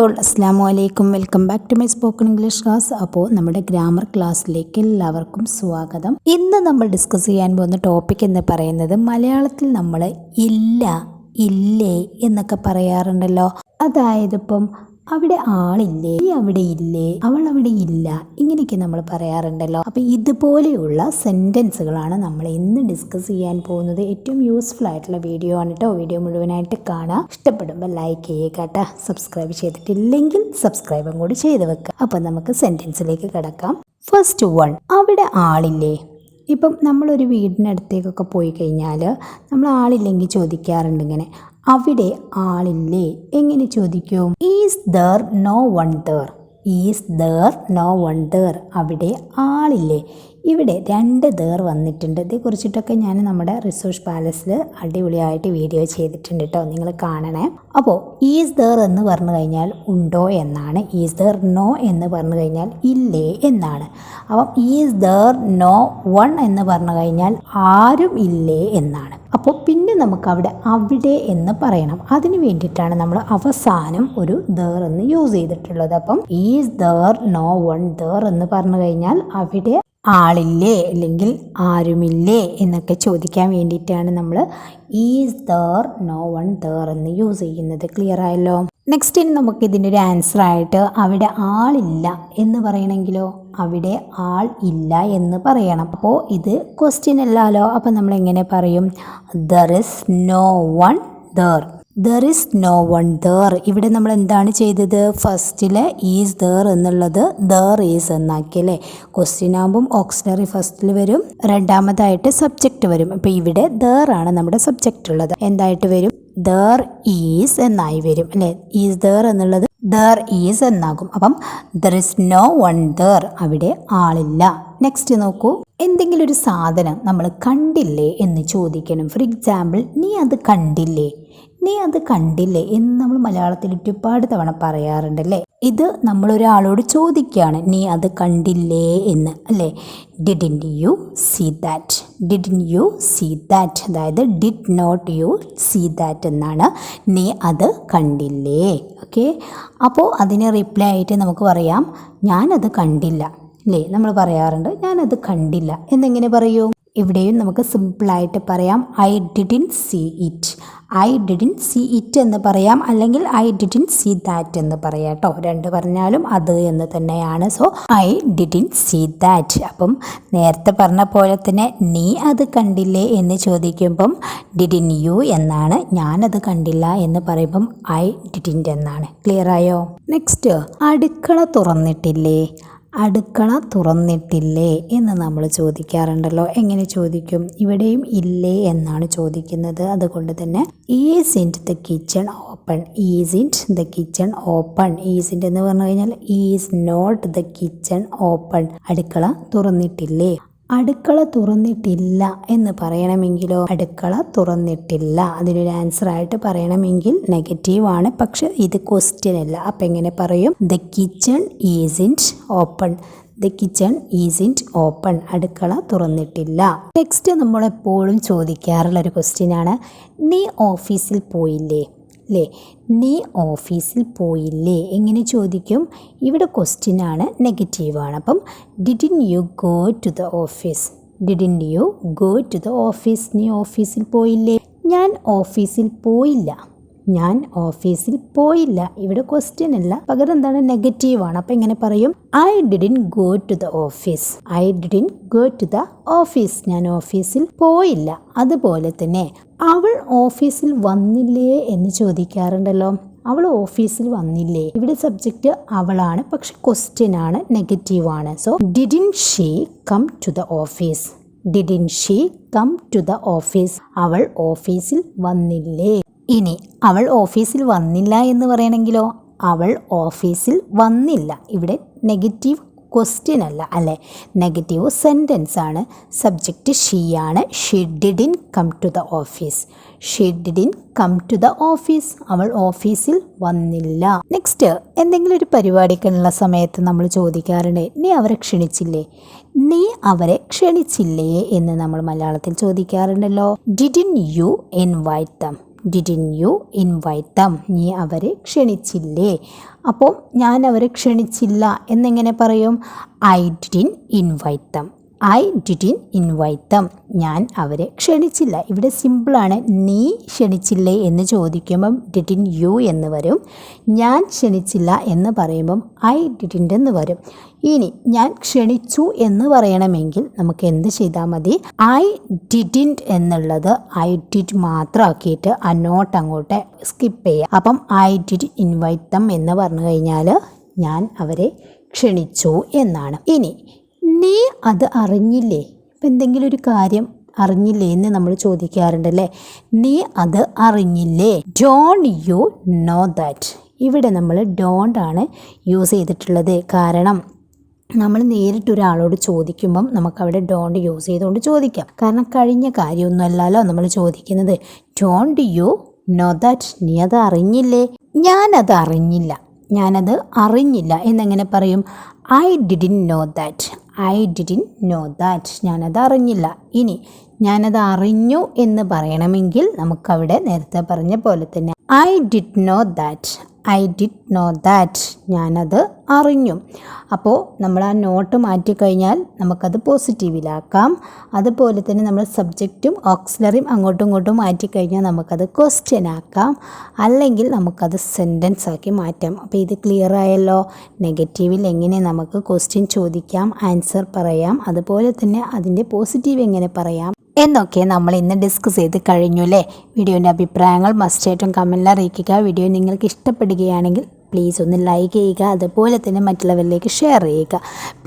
All, അസ്സാം വലൈക്കും. Welcome back to my spoken English class. അപ്പോൾ നമ്മുടെ ഗ്രാമർ ക്ലാസ്സിലേക്ക് എല്ലാവർക്കും സ്വാഗതം. ഇന്ന് നമ്മൾ ഡിസ്കസ് ചെയ്യാൻ പോകുന്ന ടോപ്പിക് എന്ന് പറയുന്നത് മലയാളത്തിൽ നമ്മൾ ഇല്ല, ഇല്ലേ എന്നൊക്കെ പറയാറുണ്ടല്ലോ. അതായത് ഇപ്പം അവിടെ ആളില്ലേ, നീ അവിടെ ഇല്ലേ, അവൾ അവിടെ ഇല്ല, ഇങ്ങനെയൊക്കെ നമ്മൾ പറയാറുണ്ടല്ലോ. അപ്പോൾ ഇതുപോലെയുള്ള സെൻറ്റൻസുകളാണ് നമ്മൾ ഇന്ന് ഡിസ്കസ് ചെയ്യാൻ പോകുന്നത്. ഏറ്റവും യൂസ്ഫുൾ ആയിട്ടുള്ള വീഡിയോ ആണ് കേട്ടോ. വീഡിയോ മുഴുവനായിട്ട് കാണാം. ഇഷ്ടപ്പെടുമ്പോൾ ലൈക്ക് ചെയ്യുക കേട്ടോ. സബ്സ്ക്രൈബ് ചെയ്തിട്ടില്ലെങ്കിൽ സബ്സ്ക്രൈബും കൂടി ചെയ്ത് വെക്കുക. അപ്പോൾ നമുക്ക് സെൻറ്റൻസിലേക്ക് കിടക്കാം. ഫസ്റ്റ് വൺ, അവിടെ ആളില്ലേ. ഇപ്പം നമ്മളൊരു വീടിനടുത്തേക്കൊക്കെ പോയി കഴിഞ്ഞാൽ നമ്മൾ ആളില്ലെങ്കിൽ ചോദിക്കാറുണ്ട് ഇങ്ങനെ, അവിടെ ആളില്ലേ. എങ്ങനെ ചോദിക്കും? Is there no one there. Is there no one there. അവിടെ ആളില്ലേ. ഇവിടെ രണ്ട് ദർ വന്നിട്ടുണ്ട്. ഇതേക്കുറിച്ചിട്ടൊക്കെ ഞാൻ നമ്മുടെ റിസോഴ്സ് പാലസിൽ അടിപൊളിയായിട്ട് വീഡിയോ ചെയ്തിട്ടുണ്ട് കേട്ടോ, നിങ്ങൾ കാണണേ. അപ്പോൾ ഈസ് ദർ എന്ന് പറഞ്ഞു കഴിഞ്ഞാൽ ഉണ്ടോ എന്നാണ്. ഈസ് ദർ നോ എന്ന് പറഞ്ഞു കഴിഞ്ഞാൽ ഇല്ലേ എന്നാണ്. അപ്പം ഈസ് ദർ നോ വൺ എന്ന് പറഞ്ഞു കഴിഞ്ഞാൽ ആരും ഇല്ലേ എന്നാണ്. അപ്പോൾ പിന്നെ നമുക്ക് അവിടെ എന്ന് പറയണം. അതിന് വേണ്ടിയിട്ടാണ് നമ്മൾ അവസാനം ഒരു ദർ എന്ന് യൂസ് ചെയ്തിട്ടുള്ളത്. അപ്പം is there no one there എന്ന് പറഞ്ഞു കഴിഞ്ഞാൽ അവിടെ ആളില്ലേ അല്ലെങ്കിൽ ആരുമില്ലേ എന്നൊക്കെ ചോദിക്കാൻ വേണ്ടിയിട്ടാണ് നമ്മൾ is there no one there എന്ന് യൂസ് ചെയ്യുന്നത്. ക്ലിയർ ആയല്ലോ. നെക്സ്റ്റ് ഇനി നമുക്ക് ഇതിൻ്റെ ഒരു ആൻസർ ആയിട്ട് അവിടെ ആളില്ല എന്ന് പറയണമെങ്കിലോ അവിടെ ആൾ ഇല്ല എന്ന് പറയണം. അപ്പോൾ ഇത് ക്വസ്റ്റ്യൻ അല്ലല്ലോ. അപ്പോൾ നമ്മൾ എങ്ങനെ പറയും? There is no one there. There is no one there. ഇവിടെ നമ്മൾ എന്താണ് ചെയ്തത്? ഫസ്റ്റിൽ ഈസ് ദർ എന്നുള്ളത് ദർ ഈസ് എന്നാക്കി അല്ലേ. ക്വസ്റ്റ്യൻ ആകുമ്പം ഓക്സിലറി ഫസ്റ്റിൽ വരും, രണ്ടാമതായിട്ട് സബ്ജക്റ്റ് വരും. അപ്പോൾ ഇവിടെ ദർ ആണ് നമ്മുടെ സബ്ജക്റ്റ് ഉള്ളത്. എന്തായിട്ട് വരും? ദർ ഈസ് എന്നായി വരും അല്ലേ. ഈസ് ദർ എന്നുള്ളത് ദർ ഈസ് എന്നാകും. അപ്പം there is no one there, അവിടെ ആളില്ല. നെക്സ്റ്റ് നോക്കൂ, എന്തെങ്കിലും ഒരു സാധനം നമ്മൾ കണ്ടില്ലേ എന്ന് ചോദിക്കണം. ഫോർ എക്സാമ്പിൾ, നീ അത് കണ്ടില്ലേ. നീ അത് കണ്ടില്ലേ എന്ന് നമ്മൾ മലയാളത്തിൽ ഒരുപാട് തവണ പറയാറുണ്ടല്ലേ. ഇത് നമ്മളൊരാളോട് ചോദിക്കുകയാണ്, നീ അത് കണ്ടില്ലേ എന്ന് അല്ലേ. Didn't you see that. Didn't you see that, അതായത് did not you see that എന്നാണ്. നീ അത് കണ്ടില്ലേ. ഓക്കെ. അപ്പോൾ അതിന് റിപ്ലൈ ആയിട്ട് നമുക്ക് പറയാം, ഞാനത് കണ്ടില്ല അല്ലേ. നമ്മൾ പറയാറുണ്ട് ഞാനത് കണ്ടില്ല എന്നെങ്ങനെ പറയൂ? ഇവിടെയും നമുക്ക് സിമ്പിളായിട്ട് പറയാം, I didn't see it. I didn't see it എന്ന് പറയാം, അല്ലെങ്കിൽ ഐ ഡിഡിൻറ്റ് സീ ദാറ്റ് എന്ന് പറയാം കേട്ടോ. രണ്ട് പറഞ്ഞാലും അത് എന്ന് തന്നെയാണ്. So I didn't see that. അപ്പം നേരത്തെ പറഞ്ഞ പോലെ തന്നെ നീ അത് കണ്ടില്ലേ എന്ന് ചോദിക്കുമ്പം ഡിഡിൻ യു എന്നാണ്. ഞാനത് കണ്ടില്ല എന്ന് പറയുമ്പം ഐ ഡിഡിൻറ്റ് എന്നാണ്. ക്ലിയർ ആയോ? നെക്സ്റ്റ്, അടുക്കള തുറന്നിട്ടില്ലേ. അടുക്കള തുറന്നിട്ടില്ലേ എന്ന് നമ്മൾ ചോദിക്കാറുണ്ടല്ലോ. എങ്ങനെ ചോദിക്കും? ഇവിടെയും ഇല്ലേ എന്നാണ് ചോദിക്കുന്നത്. അതുകൊണ്ട് തന്നെ isn't the kitchen open. Isn't the kitchen open. Isn't എന്ന് പറഞ്ഞു കഴിഞ്ഞാൽ is not the kitchen open. അടുക്കള തുറന്നിട്ടില്ലേ. അടുക്കള തുറന്നിട്ടില്ല എന്ന് പറയണമെങ്കിലോ അടുക്കള തുറന്നിട്ടില്ല. അതിനൊരു ആൻസർ ആയിട്ട് പറയണമെങ്കിൽ നെഗറ്റീവ് ആണ്, പക്ഷെ ഇത് ക്വസ്റ്റ്യൻ അല്ല. അപ്പം എങ്ങനെ പറയും? The kitchen isn't open. The kitchen isn't open. അടുക്കള തുറന്നിട്ടില്ല. നെക്സ്റ്റ് നമ്മളെപ്പോഴും ചോദിക്കാറുള്ളൊരു ക്വസ്റ്റ്യൻ ആണ്, നീ ഓഫീസിൽ പോയില്ലേ അല്ലേ. നീ ഓഫീസിൽ പോയില്ലേ എങ്ങനെ ചോദിക്കും? ഇവിടെ ക്വസ്റ്റ്യൻ ആണ്, നെഗറ്റീവാണ്. അപ്പം didn't you go to the office. Didn't you go to the office. നീ ഓഫീസിൽ പോയില്ലേ. ഞാൻ ഓഫീസിൽ പോയില്ല. ഞാൻ ഓഫീസിൽ പോയില്ല. ഇവിടെ ക്വസ്റ്റ്യൻ അല്ല, പകരം എന്താണ്? നെഗറ്റീവാണ്. അപ്പം എങ്ങനെ പറയും? I didn't go to the office. I didn't go to the office. ഞാൻ ഓഫീസിൽ പോയില്ല. അതുപോലെ തന്നെ അവൾ ഓഫീസിൽ വന്നില്ലേ എന്ന് ചോദിക്കാറുണ്ടല്ലോ. അവൾ ഓഫീസിൽ വന്നില്ലേ. ഇവിടെ സബ്ജക്റ്റ് അവളാണ്, പക്ഷെ ക്വസ്റ്റ്യൻ ആണ്, നെഗറ്റീവ് ആണ്. So didn't she come to the office. Didn't she come to the office. അവൾ ഓഫീസിൽ വന്നില്ലേ. ഇനി അവൾ ഓഫീസിൽ വന്നില്ല എന്ന് പറയണമെങ്കിലോ അവൾ ഓഫീസിൽ വന്നില്ല. ഇവിടെ നെഗറ്റീവ് ക്വസ്റ്റ്യൻ അല്ല അല്ലേ, നെഗറ്റീവ് സെൻറ്റൻസ് ആണ്. സബ്ജക്റ്റ് ഷീ ആണ്. She didn't come to the office. She didn't come to the office. അവൾ ഓഫീസിൽ വന്നില്ല. നെക്സ്റ്റ്, എന്തെങ്കിലും ഒരു പരിപാടിക്കുള്ള സമയത്ത് നമ്മൾ ചോദിക്കാറുണ്ട്, നീ അവരെ ക്ഷണിച്ചില്ലേ. നീ അവരെ ക്ഷണിച്ചില്ലേ എന്ന് നമ്മൾ മലയാളത്തിൽ ചോദിക്കാറുണ്ടല്ലോ. Didn't you invite them. Didn't you invite them, നീ അവരെ ക്ഷണിച്ചില്ലേ? അപ്പോൾ ഞാൻ അവരെ ക്ഷണിച്ചില്ല എന്നെങ്ങനെ പറയും? I didn't invite them. I didn't invite them, ഞാൻ അവരെ ക്ഷണിച്ചില്ല. ഇവിടെ സിമ്പിളാണ്. നീ ക്ഷണിച്ചില്ലേ എന്ന് ചോദിക്കുമ്പം ഡിഡിൻ യു എന്ന് വരും. ഞാൻ ക്ഷണിച്ചില്ല എന്ന് പറയുമ്പം ഐ ഡിഡിൻ്റ് എന്ന് വരും. ഇനി ഞാൻ ക്ഷണിച്ചു എന്ന് പറയണമെങ്കിൽ നമുക്ക് എന്ത് ചെയ്താൽ മതി? ഐ ഡിഡിൻറ്റ് എന്നുള്ളത് ഐ ഡിഡ് മാത്രമാക്കിയിട്ട് ആ നോട്ട് അങ്ങോട്ട് സ്കിപ്പ് ചെയ്യുക. അപ്പം ഐ ഡിഡ് ഇൻവൈറ്റ് ദം എന്ന് പറഞ്ഞു കഴിഞ്ഞാൽ ഞാൻ അവരെ ക്ഷണിച്ചു എന്നാണ്. ഇനി നീ അത് അറിഞ്ഞില്ലേ? ഇപ്പം എന്തെങ്കിലും ഒരു കാര്യം അറിഞ്ഞില്ലേ എന്ന് നമ്മൾ ചോദിക്കാറുണ്ടല്ലേ. നീ അത് അറിഞ്ഞില്ലേ? Don't you know that. ഇവിടെ നമ്മൾ ഡോണ്ട് ആണ് യൂസ് ചെയ്തിട്ടുള്ളത്. കാരണം നമ്മൾ നേരിട്ടൊരാളോട് ചോദിക്കുമ്പം നമുക്കവിടെ ഡോണ്ട് യൂസ് ചെയ്തുകൊണ്ട് ചോദിക്കാം. കാരണം കഴിഞ്ഞ കാര്യമൊന്നുമല്ലല്ലോ നമ്മൾ ചോദിക്കുന്നത്. ഡോണ്ട് യു നോ ദാറ്റ്, നീ അത് അറിഞ്ഞില്ലേ? ഞാനത് അറിഞ്ഞില്ല, ഞാനത് അറിഞ്ഞില്ല എന്നെങ്ങനെ പറയും? I didn't know that. I didn't know that, ഞാനത് അറിഞ്ഞില്ല. ഇനി ഞാനത് അറിഞ്ഞു എന്ന് പറയണമെങ്കിൽ നമുക്കവിടെ നേരത്തെ പറഞ്ഞ പോലെ തന്നെ I did know that. I did know that, ഞാനത് അറിഞ്ഞു. അപ്പോൾ നമ്മൾ ആ നോട്ട് മാറ്റിക്കഴിഞ്ഞാൽ നമുക്കത് പോസിറ്റീവിലാക്കാം. അതുപോലെ തന്നെ നമ്മൾ സബ്ജക്റ്റും ഓക്സിലറിയും അങ്ങോട്ടും ഇങ്ങോട്ടും മാറ്റിക്കഴിഞ്ഞാൽ നമുക്കത് ക്വസ്റ്റ്യൻ ആക്കാം, അല്ലെങ്കിൽ നമുക്കത് സെൻറ്റൻസ് ആക്കി മാറ്റാം. അപ്പോൾ ഇത് ക്ലിയർ ആയല്ലോ. നെഗറ്റീവിൽ എങ്ങനെ നമുക്ക് ക്വസ്റ്റ്യൻ ചോദിക്കാം, ആൻസർ പറയാം, അതുപോലെ തന്നെ അതിൻ്റെ പോസിറ്റീവ് എങ്ങനെ പറയാം എന്നൊക്കെ നമ്മൾ ഇന്ന് ഡിസ്കസ് ചെയ്ത് കഴിഞ്ഞു അല്ലേ. വീഡിയോൻ്റെ അഭിപ്രായങ്ങൾ മസ്റ്റായിട്ടും കമൻറ്റിൽ അറിയിക്കുക. വീഡിയോ നിങ്ങൾക്ക് ഇഷ്ടപ്പെടുകയാണെങ്കിൽ പ്ലീസ് ഒന്ന് ലൈക്ക് ചെയ്യുക, അതുപോലെ തന്നെ മറ്റുള്ളവരിലേക്ക് ഷെയർ ചെയ്യുക.